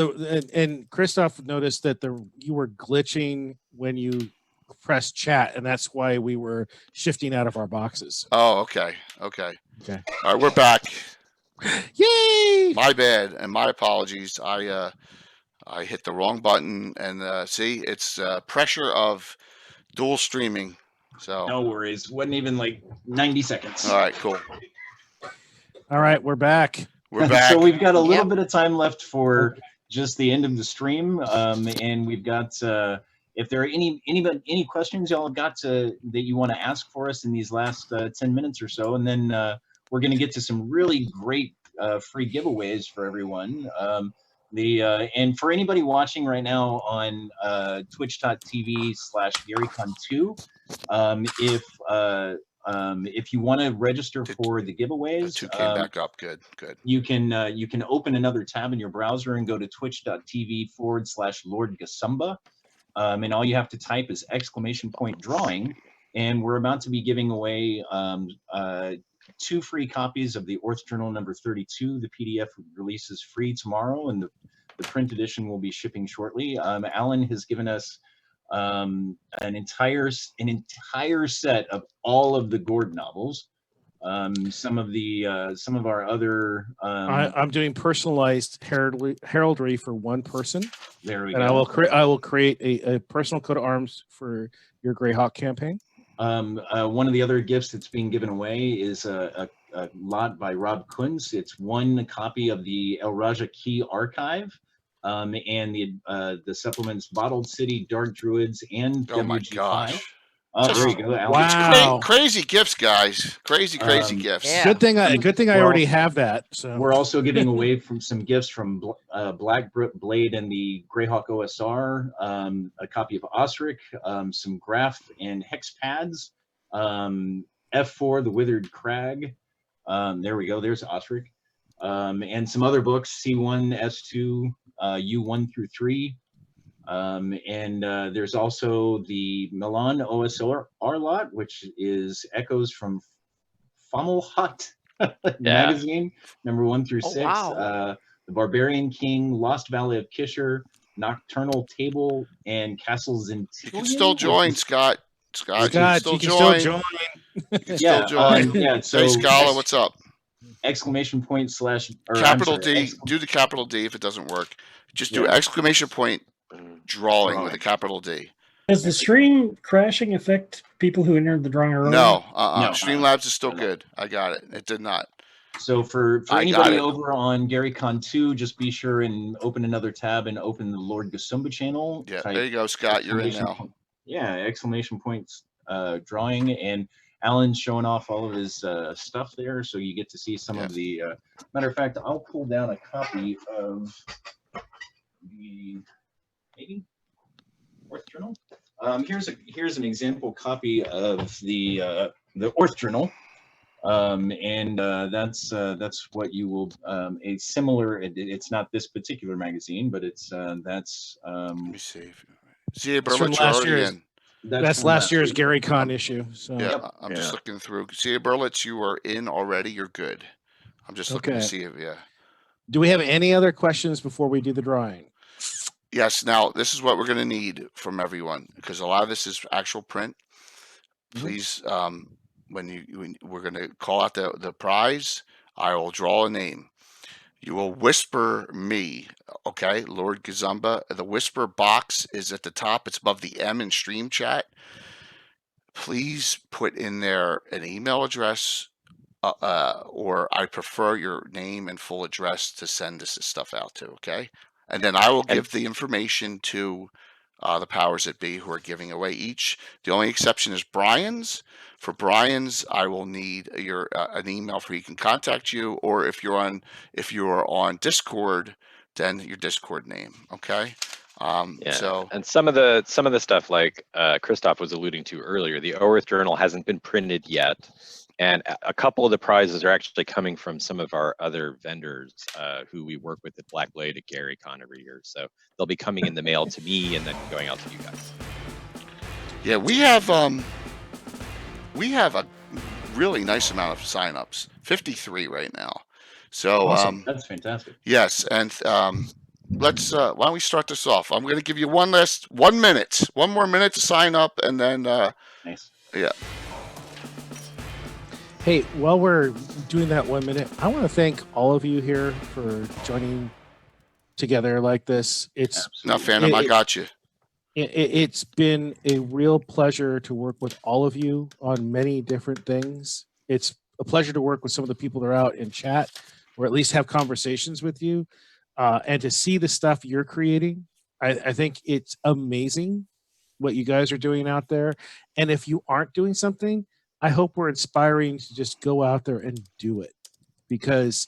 And Christoph noticed that you were glitching when you press chat, and that's why we were shifting out of our boxes. Oh, okay. All right, we're back. Yay! My bad, and my apologies. I hit the wrong button, and see, it's pressure of dual streaming. So no worries. Wasn't even like 90 seconds. All right, cool. All right, we're back. We're back. So we've got a little bit of time left for just the end of the stream, and we've got if there are any questions y'all have got that you want to ask for us in these last 10 minutes or so, and then we're going to get to some really great free giveaways for everyone. And for anybody watching right now on twitch.tv/GaryCon2, if you want to register for the giveaways, two came back up. Good. You can open another tab in your browser and go to twitch.tv/Lord Gasumba, and all you have to type is !drawing, and we're about to be giving away 2 free copies of the Orth Journal number 32. The PDF releases free tomorrow, and the print edition will be shipping shortly. Alan has given us an entire set of all of the Gord novels. Some of our other I'm doing personalized heraldry for one person. There we go. And I will create a personal coat of arms for your Greyhawk campaign. One of the other gifts that's being given away is a lot by Rob Kunz. It's 1 copy of the El Raja Key archive, and the supplements Bottled City, Dark Druids, and Oh my WG5. gosh. There you go, Alan. Wow. Crazy gifts, guys. Crazy gifts. Yeah. Good thing I already have that. So we're also giving away some gifts from Black Blade and the Greyhawk OSR, a copy of Osric, some graph and hex pads, F4, the Withered Crag. There we go. There's Osric, and some other books: C1, S2, U1 through 3. And there's also the Milan OSR lot, which is Echoes from Fomalhaut magazine, number 1 through 6. Wow. The Barbarian King, Lost Valley of Kisher, Nocturnal Table, and Castles in. You can still join, Scott. Scott, you can still join. You can still join. So hey, Scala, what's up? ! / Capital D. Do the capital D if it doesn't work. Just do ! Drawing with a capital D. Does the stream crashing affect people who entered the drawing earlier? No. Streamlabs is still good. I got it. It did not. So for anybody over on GaryCon 2, just be sure and open another tab and open the Lord Gasumba channel. Yeah, there you go, Scott. You're in now. Yeah, ! Drawing, and Alan's showing off all of his stuff there, so you get to see some of the. Matter of fact, I'll pull down a copy of the Orth Journal. Here's an example copy of the Orth Journal, and that's what you will a similar. It's not this particular magazine, but it's that's. Let me see. See, from last year's. That's last year's GaryCon issue. So yeah, I'm just looking through. See, Berlitz, you are in already. You're good. I'm just looking to see if Do we have any other questions before we do the drawing? Yes. Now, this is what we're going to need from everyone, because a lot of this is actual print. Please, when we're going to call out the prize, I will draw a name. You will whisper me, okay, Lord Gazumba. The whisper box is at the top. It's above the M in stream chat. Please put in there an email address, or I prefer your name and full address to send this stuff out to, okay? And then I will give the information to the powers that be who are giving away each. The only exception is Brian's. For Brian's, I will need your an email for he can contact you, or if you're on Discord, then your Discord name. Okay. So and some of the stuff like Christoph was alluding to earlier, the Orth Journal hasn't been printed yet, and a couple of the prizes are actually coming from some of our other vendors who we work with at Black Blade at GaryCon every year. So they'll be coming in the mail to me and then going out to you guys. Yeah, we have a really nice amount of signups, 53 right now. So awesome. That's fantastic. Yes, and let's why don't we start this off? I'm going to give you one more minute to sign up, and then Nice. yeah. Hey, while we're doing that 1 minute, I want to thank all of you here for joining together like this. It's Now, Phantom, I got you. it's been a real pleasure to work with all of you on many different things. It's a pleasure to work with some of the people that are out in chat, or at least have conversations with you, and to see the stuff you're creating. I think it's amazing what you guys are doing out there. And if you aren't doing something, I hope we're inspiring to just go out there and do it, because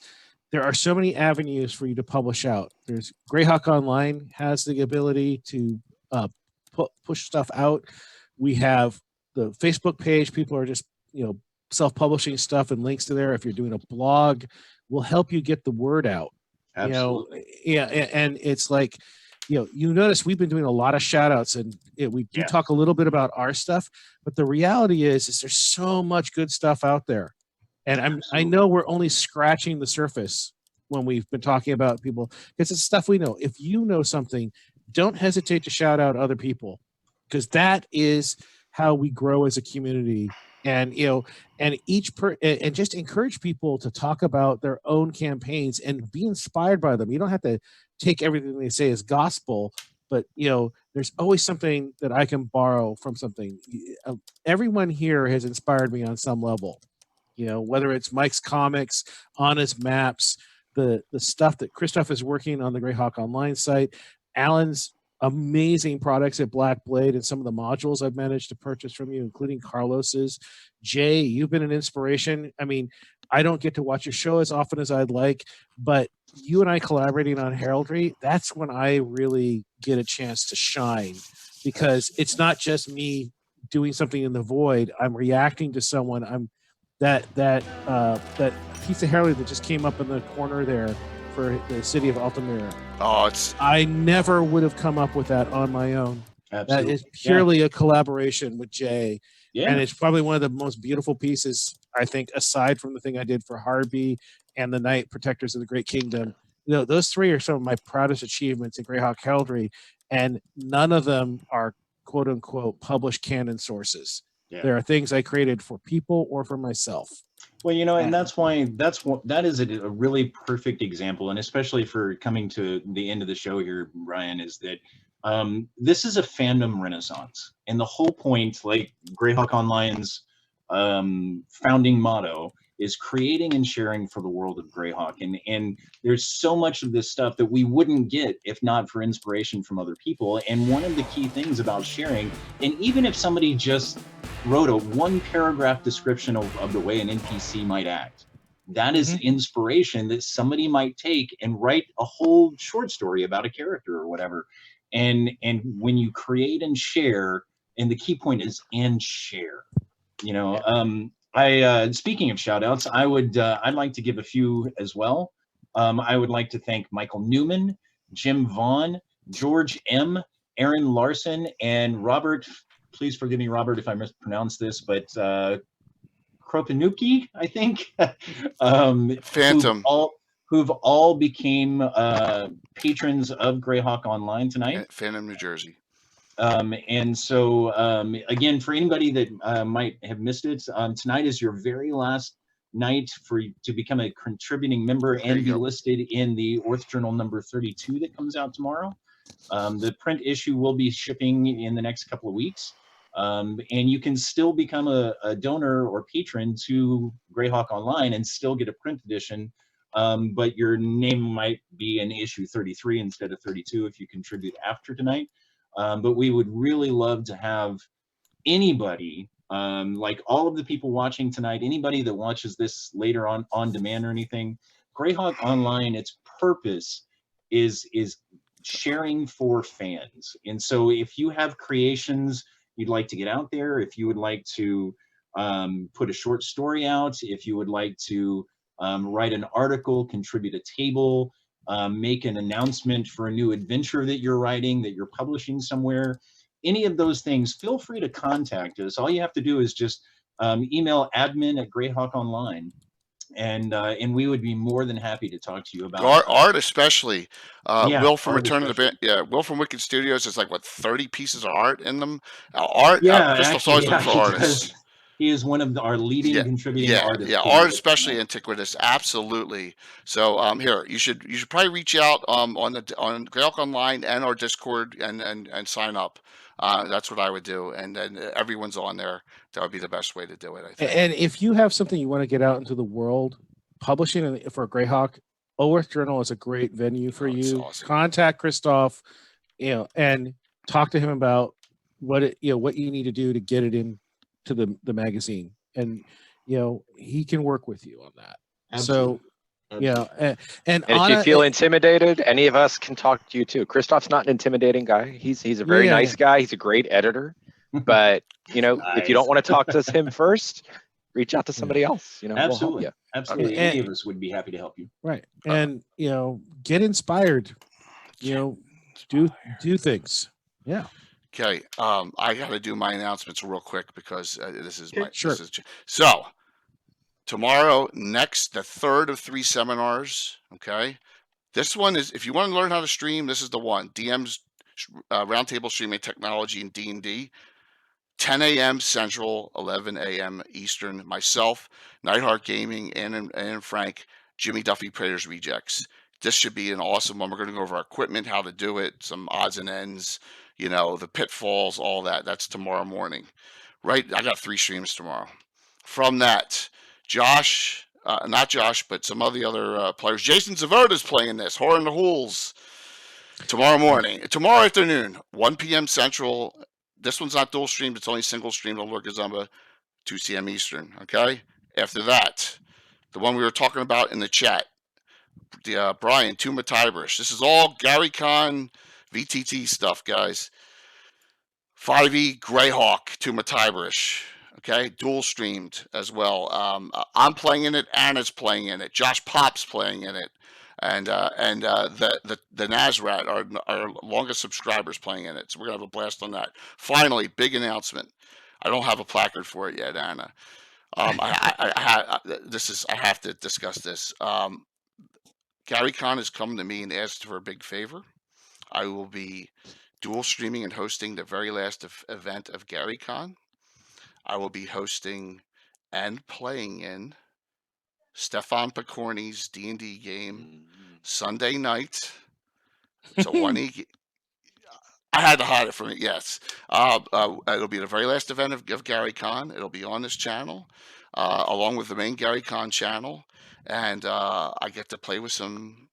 there are so many avenues for you to publish out. There's Greyhawk Online has the ability to push stuff out. We have the Facebook page. People are just, self-publishing stuff and links to there. If you're doing a blog, we'll help you get the word out. Absolutely. And it's like, you notice we've been doing a lot of shout outs, and we do talk a little bit about our stuff, but the reality is there's so much good stuff out there. And I know we're only scratching the surface when we've been talking about people, because it's stuff we know. If you know something, don't hesitate to shout out other people, because that is how we grow as a community. And and and just encourage people to talk about their own campaigns and be inspired by them. You don't have to take everything they say as gospel, but there's always something that I can borrow from something. Everyone here has inspired me on some level. Whether it's Mike's comics, Anna's maps, the stuff that Christoph is working on the Greyhawk Online site, Alan's amazing products at Black Blade, and some of the modules I've managed to purchase from you, including Carlos's. Jay, you've been an inspiration. I mean, I don't get to watch your show as often as I'd like, but you and I collaborating on heraldry, that's when I really get a chance to shine, because it's not just me doing something in the void. I'm reacting to someone. I'm that piece of heraldry that just came up in the corner there for the city of Altamira. Oh, I never would have come up with that on my own. Absolutely. That is purely a collaboration with Jay. Yeah. And it's probably one of the most beautiful pieces, I think, aside from the thing I did for Harby and the Knight Protectors of the Great Kingdom. Those three are some of my proudest achievements in Greyhawk heraldry, and none of them are quote unquote published canon sources. Yeah. There are things I created for people or for myself. Well, and that is a really perfect example, and especially for coming to the end of the show here, Ryan, is that this is a fandom renaissance, and the whole point, like Greyhawk Online's founding motto, is creating and sharing for the world of Greyhawk, and there's so much of this stuff that we wouldn't get if not for inspiration from other people. And one of the key things about sharing, and even if somebody just wrote a one-paragraph description of the way an NPC might act, that is inspiration that somebody might take and write a whole short story about a character or whatever. And when you create and share, and the key point is and share, speaking of shout outs, I'd like to give a few as well. I would like to thank Michael Newman, Jim Vaughn, George M., Aaron Larson, and Robert. Please forgive me, Robert, if I mispronounce this, but Kropanuki, I think. Phantom. Who've all became patrons of Greyhawk Online tonight. Phantom, New Jersey. And so, again, for anybody that might have missed it, tonight is your very last night to become a contributing member and be listed in the Orth Journal number 32 that comes out tomorrow. The print issue will be shipping in the next couple of weeks. And you can still become a donor or patron to Greyhawk Online and still get a print edition, but your name might be in issue 33 instead of 32 if you contribute after tonight. But we would really love to have anybody, like all of the people watching tonight, anybody that watches this later on demand or anything. Greyhawk Online, its purpose is sharing for fans. And so if you have creations you'd like to get out there, if you would like to put a short story out, if you would like to write an article, contribute a table, make an announcement for a new adventure that you're writing, that you're publishing somewhere, any of those things, feel free to contact us. All you have to do is just email admin@Greyhawk Online, And we would be more than happy to talk to you about Art especially. Will from art Return of the especially. Band. Yeah, Will from Wicked Studios is like what 30 pieces of art in them. Art. Yeah, Crystal's actually, always yeah, looking for he artists. does. He is one of our leading contributing artists. Art, especially antiquitous, absolutely. So here you should probably reach out on Greyhawk Online and our Discord and sign up. That's what I would do, and then everyone's on there. That would be the best way to do it, I think. And if you have something you want to get out into the world, publishing for Greyhawk, Oerth Journal is a great venue for you. Awesome. Contact Christoph, and talk to him about what you need to do to get it into the magazine, and he can work with you on that. Absolutely. So and if you feel intimidated, any of us can talk to you too. Christoph's not an intimidating guy. He's a very nice guy. He's a great editor. But if you don't want to talk to him first, reach out to somebody else. Absolutely. We'll help you. Absolutely. Any of us would be happy to help you. Right. And get inspired. Do things. Yeah. Okay. I got to do my announcements real quick because this is my sure. So tomorrow, the third of 3 seminars. Okay. This one is, if you want to learn how to stream, this is the one. DM's Roundtable Streaming Technology in D&D. 10 a.m. Central, 11 a.m. Eastern. Myself, Nightheart Gaming, and Frank, Jimmy Duffy Prater's Rejects. This should be an awesome one. We're going to go over our equipment, how to do it, some odds and ends, the pitfalls, all that. That's tomorrow morning. Right? I got 3 streams tomorrow. From that, Josh, not Josh, but some of the other players. Jason Zaverda's playing this, Horror in the Hools, tomorrow morning. Tomorrow afternoon, 1 p.m. Central. This one's not dual streamed. It's only single streamed on Lord Gazumba, 2 c.m. Eastern. Okay. After that, the one we were talking about in the chat, Brian, Tuma Tyberish. This is all GaryCon VTT stuff, guys. 5e Greyhawk, Tuma Tyberish. Okay. Dual streamed as well. I'm playing in it. Anna's playing in it. Josh Pop's playing in it. And the Nazrat, our longest subscribers, playing in it. So we're gonna have a blast on that. Finally, big announcement. I don't have a placard for it yet, Anna. I have to discuss this. GaryCon has come to me and asked for a big favor. I will be dual streaming and hosting the very last event of GaryCon. I will be hosting and playing in Stefan Picorni's D&D game Sunday night. It's a 1E. I had to hide it from it. Yes. It'll be the very last event of GaryCon. It'll be on this channel, along with the main GaryCon channel, and I get to play with some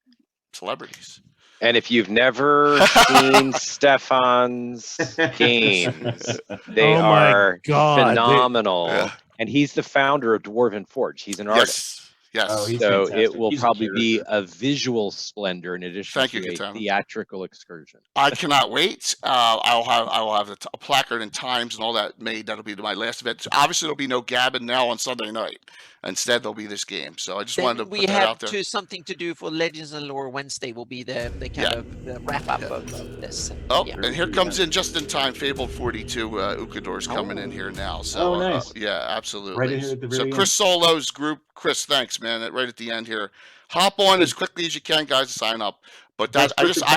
celebrities. And if you've never seen Stefan's games, they are phenomenal. And he's the founder of Dwarven Forge. He's an artist. Yes. Oh, so it will probably be a visual splendor in addition to a theatrical excursion. I cannot wait. I will have a placard and times and all that made. That'll be my last event. Obviously, there'll be no Gabbin now on Sunday night. Instead, there'll be this game. So I just wanted to put that out there. We have something to do for Legends and Lore Wednesday. Will be the kind of the wrap up of this. And here comes in just in time. Fabled 42 Ukador's coming in here now. So nice. Absolutely. Right here at the very so Chris Solo's group. Chris, thanks, man. Right at the end here. Hop on as quickly as you can, guys, to sign up. But I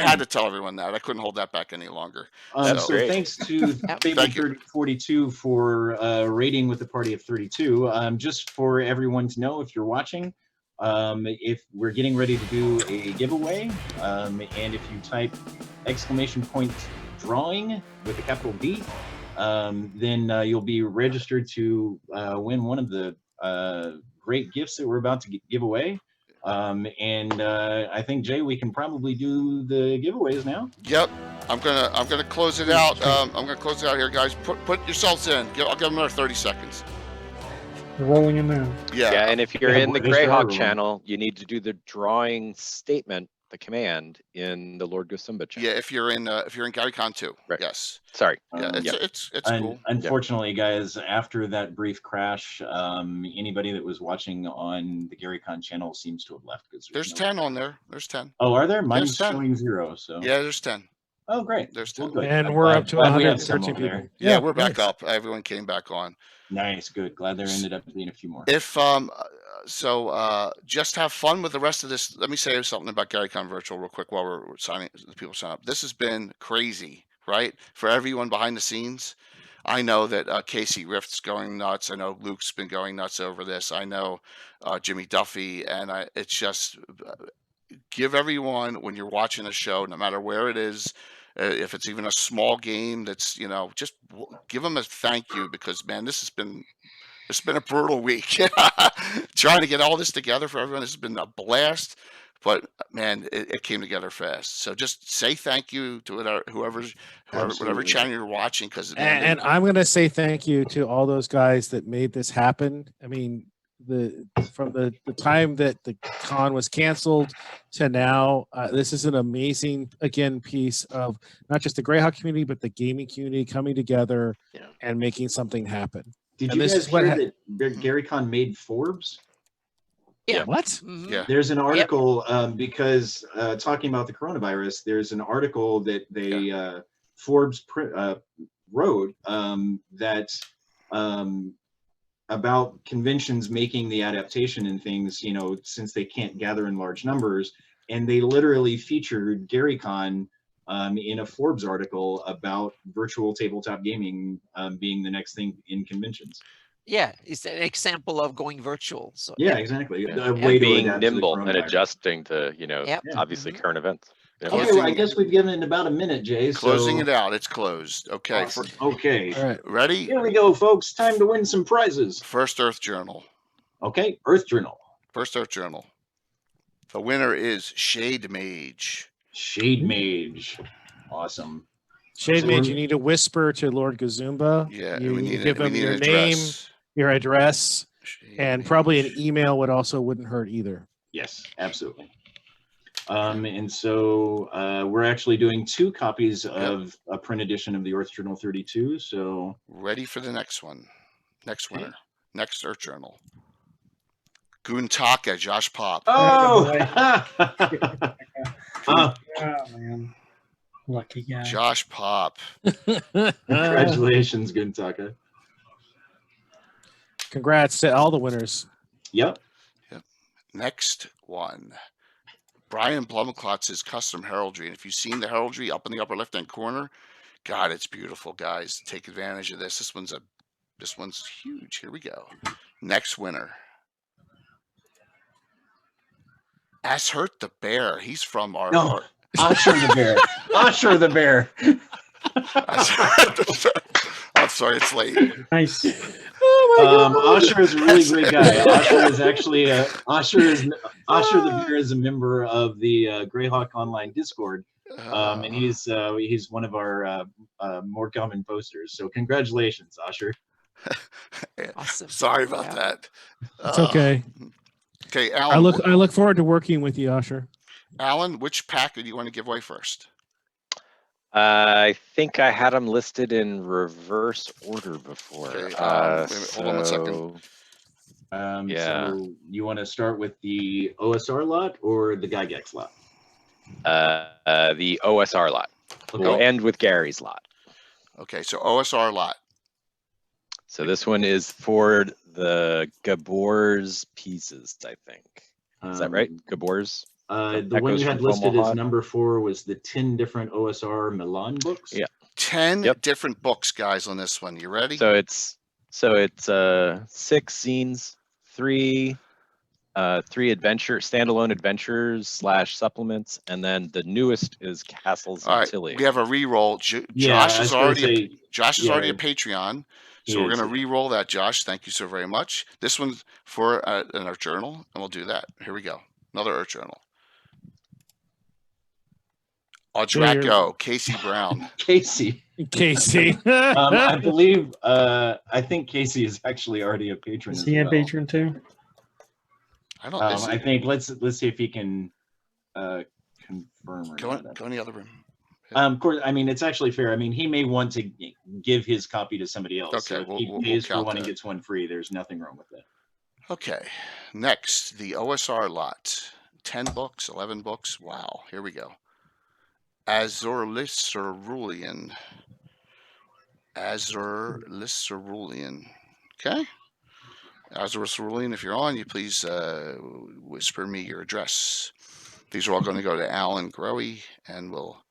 had to tell everyone that. I couldn't hold that back any longer. So thanks to Fabled 42 for raiding with the party of 32. Just for everyone to know, if you're watching, if we're getting ready to do a giveaway, and if you type !drawing with a capital D, then you'll be registered to win one of the great gifts that we're about to give away. I think, Jay, we can probably do the giveaways now. Yep. I'm gonna close it out. I'm gonna close it out here, guys. Put yourselves in. I'll give them another 30 seconds. You're rolling in now. Yeah. And if you're in the Greyhawk channel, you need to do the drawing statement, the command in the Lord Gosumba channel. Yeah, if you're in GaryCon 2. Right. Yes. Sorry. Yeah, it's cool. Unfortunately, guys, after that brief crash, anybody that was watching on the GaryCon channel seems to have left. There's 10 on there. There's 10. Oh, are there? Mine's showing 0. So yeah, there's 10. Oh, great. There's Well, 10. good. And I'm we're glad- up to glad we have some 113 over there. people. Yeah, we're back nice. up. Everyone came back on. Nice, good. Glad there ended up being a few more. If just have fun with the rest of this. Let me say something about GaryCon Virtual real quick while we're signing the people sign up. This has been crazy, right? For everyone behind the scenes. I know that Casey Rift's going nuts. I know Luke's been going nuts over this. I know Jimmy Duffy, and it's just give everyone, when you're watching a show, no matter where it is, if it's even a small game, that's just give them a thank you, because man, it's been a brutal week. Trying to get all this together for everyone, this has been a blast. But man, it came together fast. So just say thank you to whatever Absolutely. channel you're watching, because And I'm going to say thank you to all those guys that made this happen. I mean, from the time that the con was canceled to now, this is an amazing, again, piece of not just the Greyhawk community, but the gaming community coming together and making something happen. Did And you this guys is what hear that GaryCon made Forbes? Yeah. What? Mhm. Yeah. There's an article because talking about the coronavirus, there's an article that they Forbes wrote that about conventions making the adaptation and things, since they can't gather in large numbers, and they literally featured GaryCon in a Forbes article about virtual tabletop gaming being the next thing in conventions. Yeah, it's an example of going virtual. So Yeah, exactly. Yeah. A way And to being adapt to the nimble and coronavirus. adjusting to, Yep. obviously Mhm. current events. Yeah. Okay, well, I guess we've given it about a minute, Jay. Closing so... it out. It's closed. Okay. Awesome. Okay. All right. Ready? Here we go, folks. Time to win some prizes. First Earth Journal. Okay, Earth Journal. First Earth Journal. The winner is Shade Mage. Shade Mage. Awesome. Shade So Mage, we're- you need to whisper to Lord Gazumba. Yeah, You we need to need give him your name, your address, and probably an email would also wouldn't hurt either. Yes, absolutely. And so we're actually doing 2 copies of a print edition of the Earth Journal 32. So ready for the next one. Next winner. Next Earth Journal. Guntaka, Josh Pop. oh, Oh man, lucky guy. Josh Pop. congratulations, Guntaka. Congrats to all the winners. Yep. Next one. Brian Blumklotz's custom heraldry. And if you've seen the heraldry up in the upper left-hand corner, God, it's beautiful, guys. Take advantage of this. This one's huge. Here we go. Next winner. Ashert the Bear. He's from our. No. Usher the Bear. Usher the Bear. I'm sorry, it's late. Nice. Usher is a really great guy. Usher is actually Usher the Bear is a member of the Greyhawk Online Discord, and he's one of our more common posters. So congratulations, Usher. Awesome. Sorry about that. It's okay. Okay, Alan. I look forward to working with you, Usher. Alan, which pack do you want to give away first? I think I had them listed in reverse order before. Okay, hold on 1 second. Yeah. So you want to start with the OSR lot or the Gygax lot? The OSR lot. Okay. We'll end with Gary's lot. Okay, so OSR lot. So this one is for the Gabor's pieces, I think. Is that right? Gabor's? The one you had listed as number 4 was the 10 different OSR Milan books. Yeah. 10 different books, guys, on this one. You ready? So it's 6 zines, 3 standalone adventures / supplements, and then the newest is Castles All and right, Tilly. we have a re-roll. Josh is already a Patreon, so we're going to re-roll that. Josh, thank you so very much. This one's for an Earth Journal, and we'll do that. Here we go. Another Earth Journal. Draco, Casey Brown. Casey. I believe I think Casey is actually already a patron. Is he a patron too? I don't. I think let's see if he can confirm. Or go in the other room. Of course, I mean it's actually fair. I mean he may want to give his copy to somebody else. Okay, so if he pays for one and gets one free. There's nothing wrong with that. Okay, next the OSR lot. 10 books, 11 books. Wow, here we go. Azurliscerulean. Azurliscerulean. Okay. Azurliscerulean, if you're on, you please whisper me your address. These are all going to go to Alan Growy, and we'll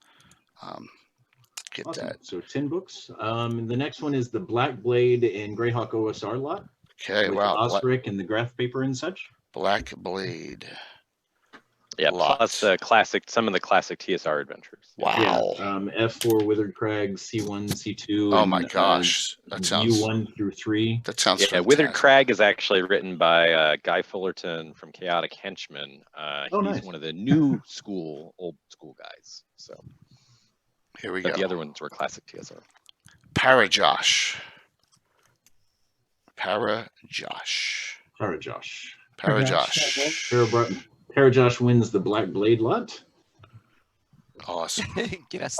get Awesome. that. So 10 books. The next one is the Black Blade in Greyhawk OSR lot. Okay, with wow. Osric and the graph paper and such. Black Blade. Yeah, Lot. plus some of the classic TSR adventures. Wow. Yeah, F4 Withered Crag, C1, C2. Oh and, my gosh. That sounds U1 through 3. That sounds Yeah, fantastic. Withered Crag is actually written by Guy Fullerton from Chaotic Henchmen. He's nice. one of the old school guys. So Here we but go. the other ones were classic TSR. Parajosh. Parajosh wins the Black Blade lot. Awesome. Get us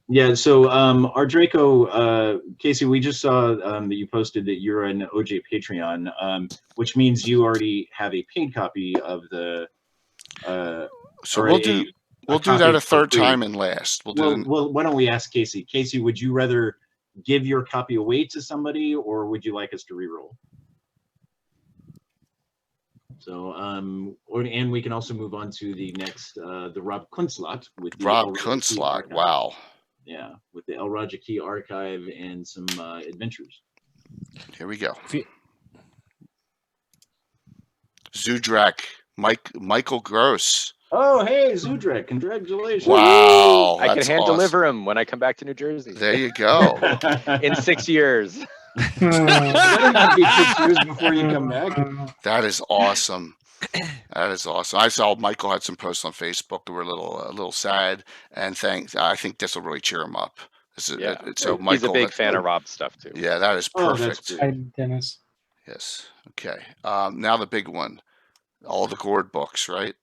Yeah, so our Draco, Casey, we just saw that you posted that you're an OJ Patreon, which means you already have a paid copy of the. So we'll do that a third time and last. Well, why don't we ask Casey? Casey, would you rather give your copy away to somebody, or would you like us to reroll? So, and we can also move on to the next, the Rob Kuntz lot with the Rob Kuntz lot. Wow. Yeah, with the El Raja Key archive and some adventures. Here we go. Zudrak, Michael Gross. Oh, hey, Zudrak, congratulations. Wow. I can hand deliver him when I come back to New Jersey. There you go. In 6 years. Better not be 6 years before you come back. That is awesome. That is awesome. I saw Michael had some posts on Facebook that were a little sad, and I think this will really cheer him up. So Michael, he's a big fan of Rob's stuff too. Yeah, that is perfect. Hi, Dennis. Yes. Okay. Now the big one, all the Gord books, right?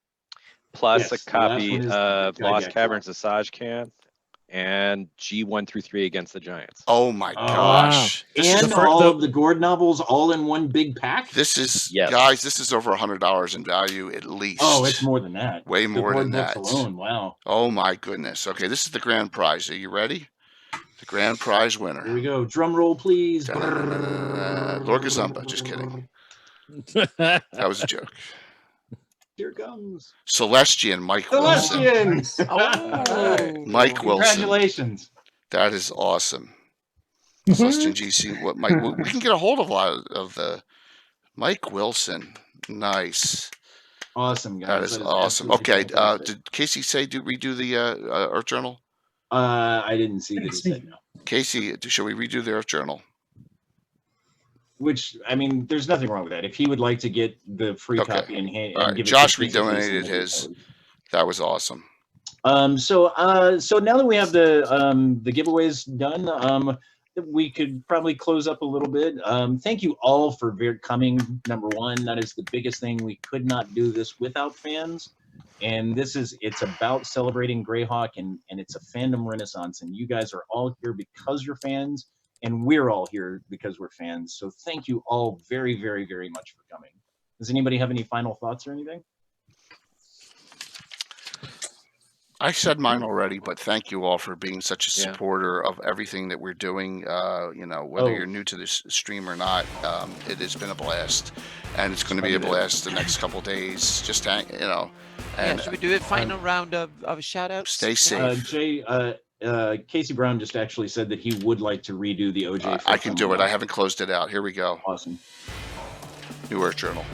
Plus a copy of Lost Caverns of Sajkan and G1 through 3 against the Giants. Oh my gosh! Wow. And all of the Gord novels all in one big pack. This is guys. This is over $100 in value at least. Oh, it's more than that. Way more than that. Alone. Wow. Oh my goodness. Okay, this is the grand prize. Are you ready? The grand prize winner. Here we go. Drum roll, please. Lorca Zumba. Just kidding. That was a joke. Here comes Celestian Mike Wilson. Oh. Mike Wilson. Congratulations. That is awesome. Celestian GC. What Mike? We can get a hold of a lot of the Mike Wilson. Nice. Awesome, guys. That is awesome. Okay. Did Casey say redo the Earth Journal? I didn't see that he said no. Casey, shall we redo the Earth Journal? Which, I mean, there's nothing wrong with that. If he would like to get the free copy in hand, all right. Josh redonated his. That was awesome. So now that we have the giveaways done, we could probably close up a little bit. Thank you all for coming. Number one, that is the biggest thing. We could not do this without fans. And it's about celebrating Greyhawk, and it's a fandom renaissance. And you guys are all here because you're fans. And we're all here because we're fans. So thank you all very, very, very much for coming. Does anybody have any final thoughts or anything? I said mine already, but thank you all for being such a supporter of everything that we're doing. Whether you're new to this stream or not, it has been a blast, and it's going to be a blast the next couple of days. Just hang, And should we do a final round of shout outs? Stay safe. Casey Brown just actually said that he would like to redo the OJ. I can do it. I haven't closed it out. Here we go. Awesome. New Earth Journal.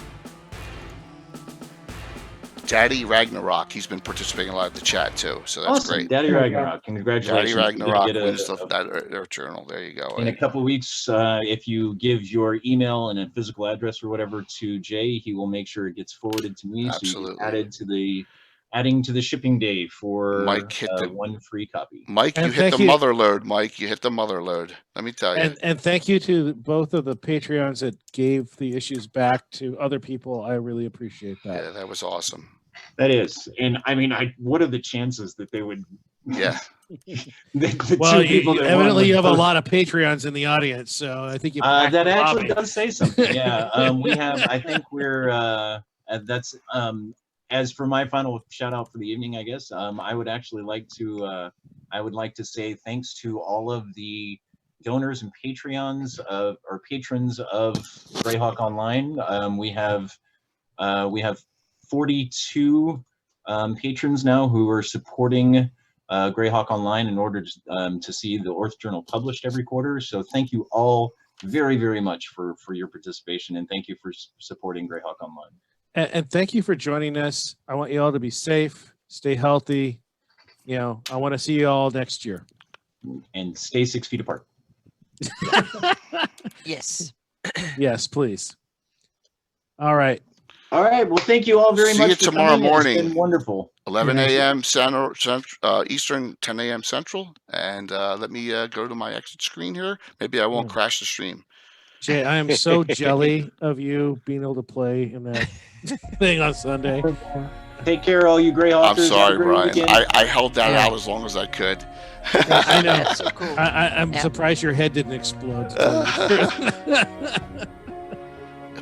Daddy Ragnarok. He's been participating a lot of the chat too, so that's great. Daddy Ragnarok. Congratulations. Daddy Ragnarok wins that Earth Journal. There you go. In a couple of weeks, if you give your email and a physical address or whatever to Jay, he will make sure it gets forwarded to me. Absolutely. So adding to the shipping day for Mike hit one free copy. Mike, you hit the mother load. Mike, you hit the mother load. Let me tell you. And thank you to both of the Patreons that gave the issues back to other people. I really appreciate that. Yeah, that was awesome. That is, and I mean, what are the chances that they would? Yeah. Well, you evidently have a lot of Patreons in the audience, so I think you. That actually does say something. Yeah, we have. I think we're. That's as for my final shout out for the evening, I guess I would actually like to say thanks to all of the donors and patrons or patrons of Greyhawk Online. We have 42 patrons now who are supporting Greyhawk Online in order to see the Orth Journal published every quarter. So thank you all very, very much for your participation, and thank you for supporting Greyhawk Online. And thank you for joining us. I want you all to be safe, stay healthy. You know, I want to see you all next year. And stay 6 feet apart. Yes. Yes, please. All right. All right. Well, thank you all very See much you for tomorrow coming. morning. It's been wonderful. 11 a.m. Eastern, 10 a.m. Central. And let me go to my exit screen here. Maybe I won't crash the stream. Jay, I am so jelly of you being able to play in that thing on Sunday. Take care, all you Greyhawkers. I'm sorry, Have a great Brian. weekend. I held that Yeah. out as long as I could. Yeah, I know. That's so cool. I'm Yeah. surprised your head didn't explode.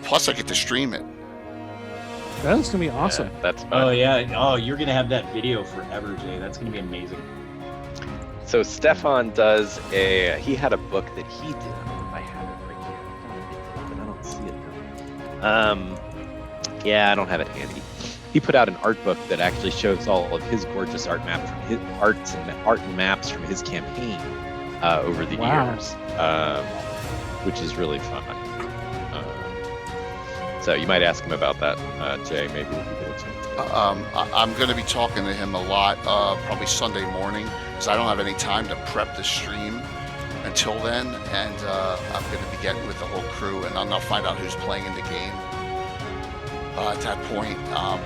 Plus, I get to stream it. That's gonna be awesome. Yeah, that's fun. Oh yeah. Oh, you're gonna have that video forever, Jay. That's gonna be amazing. So Stefan does he had a book that he did. I have it right here. But I don't see it now. Yeah, I don't have it handy. He put out an art book that actually shows all of his gorgeous art maps from his art and maps from his campaign over the Wow. years, which is really fun. So you might ask him about that, Jay. Maybe we can get a chance. I'm going to be talking to him a lot, probably Sunday morning, because I don't have any time to prep the stream until then. And I'm going to be getting with the whole crew, and I'll find out who's playing in the game. At that point, I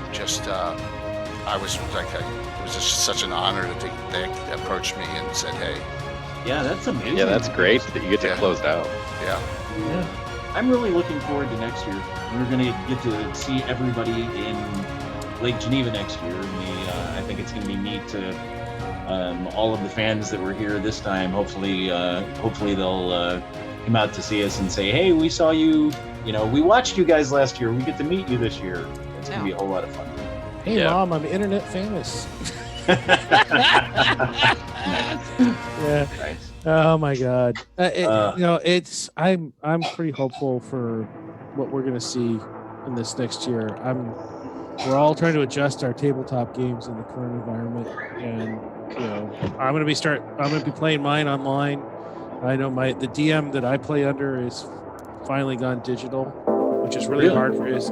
was like, it was just such an honor that they approached me and said, "Hey." Yeah, that's amazing. Yeah, that's great that you get to Yeah. close out. Yeah. Yeah. I'm really looking forward to next year. We're gonna get to see everybody in Lake Geneva next year. And I think it's gonna be neat to all of the fans that were here this time. Hopefully they'll come out to see us and say, "Hey, we saw you. You know, we watched you guys last year. We get to meet you this year." It's gonna be a whole lot of fun. Hey, Yeah. Mom, I'm internet famous. Yeah. Nice. Oh my God. I'm pretty hopeful for what we're gonna see in this next year. We're all trying to adjust our tabletop games in the current environment, and I'm gonna be playing mine online. I know the DM that I play under is finally gone digital, which is really hard for his.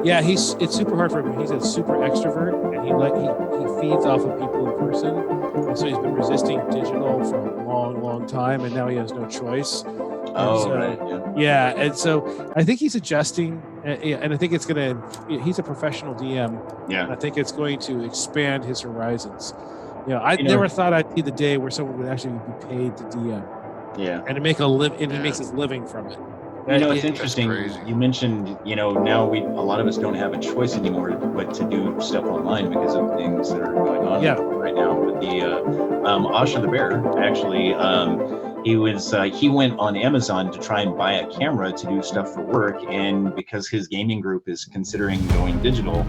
Yeah, it's super hard for him. He's a super extrovert, and he feeds off of people in person, and so he's been resisting digital for a long, long time, and now he has no choice. Oh, so, right. Yeah. Yeah, and so I think he's adjusting, and I think it's gonna. He's a professional DM. Yeah. I think it's going to expand his horizons. I never thought I'd see the day where someone would actually be paid to DM. Yeah. And to make and he makes his living from it. It's interesting. crazy. You mentioned, now a lot of us don't have a choice anymore but to do stuff online because of things that are going on right now. But the Asha the Bear actually, he went on Amazon to try and buy a camera to do stuff for work, and because his gaming group is considering going digital,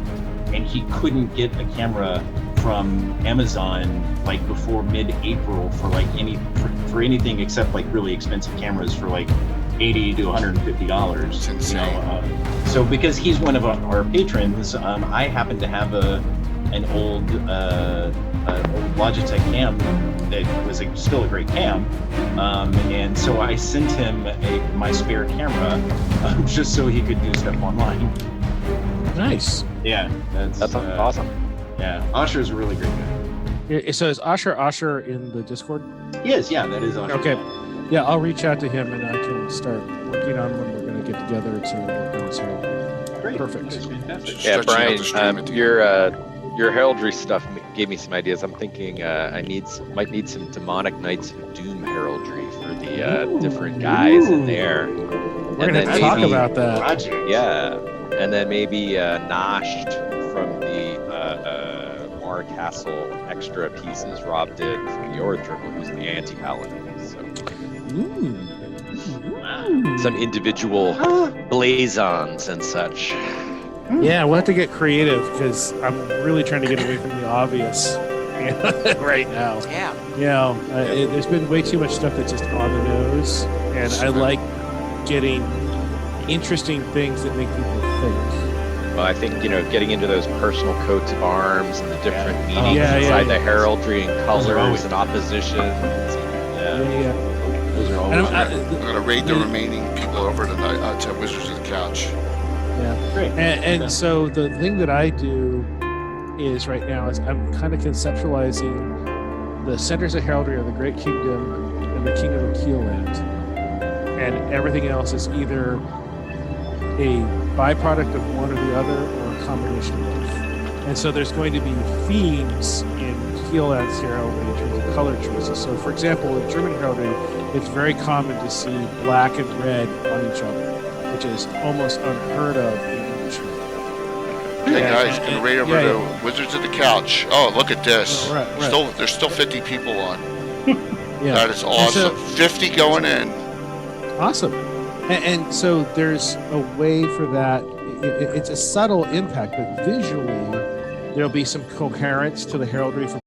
and he couldn't get a camera from Amazon like before mid-April for like for anything except like really expensive cameras for like $80 to $150. It's insane. So because he's one of our patrons, I happen to have an old Logitech cam that was still a great cam, and so I sent him my spare camera just so he could do stuff online. Nice. Yeah, That's awesome. Yeah, Asher's a really great guy. So is Asher in the Discord? Yes, yeah, that is Asher. Okay. Yeah, I'll reach out to him and I can start working on when we're going to get together to work on so Great. perfect. That's fantastic. Yeah, Stretching out the stream Brian, at the your heraldry stuff gave me some ideas. I'm thinking I might need some demonic Knights of Doom heraldry for the different guys in there. We're going to talk about that. Project. Yeah, and then maybe Noshed from the Mar Castle extra pieces Rob did from the Orth Journal, who's the anti-paladin. So Ooh. some individual blazons and such. Yeah, we'll have to get creative because I'm really trying to get away from the obvious right now. Yeah. There's been way too much stuff that's just on the nose, and I like getting interesting things that make people think. Well, I think, getting into those personal coats of arms and the different meanings Yeah, inside yeah. the heraldry and Those are colors always- and oppositions. Yeah. Those are And always I'm gonna raid the the- remaining people over to Wizards of the Couch. great. And so the thing that I do is right now is I'm kind of conceptualizing the centers of heraldry of the Great Kingdom and the Kingdom of Keelland, and everything else is either a byproduct of one or the other or a combination of both. And so there's going to be themes in Keeland's heraldry in terms of color choices. So for example, in German heraldry, it's very common to see black and red on each other, which is almost unheard of in English heraldry. Hey Yeah, guys, gonna raid over yeah, to Wizards of the Couch. Oh, look at this. Oh, right. There's still 50 people on. Yeah. That is awesome. 50 going in. Awesome. And so there's a way for that. It's a subtle impact, but visually there'll be some coherence to the heraldry from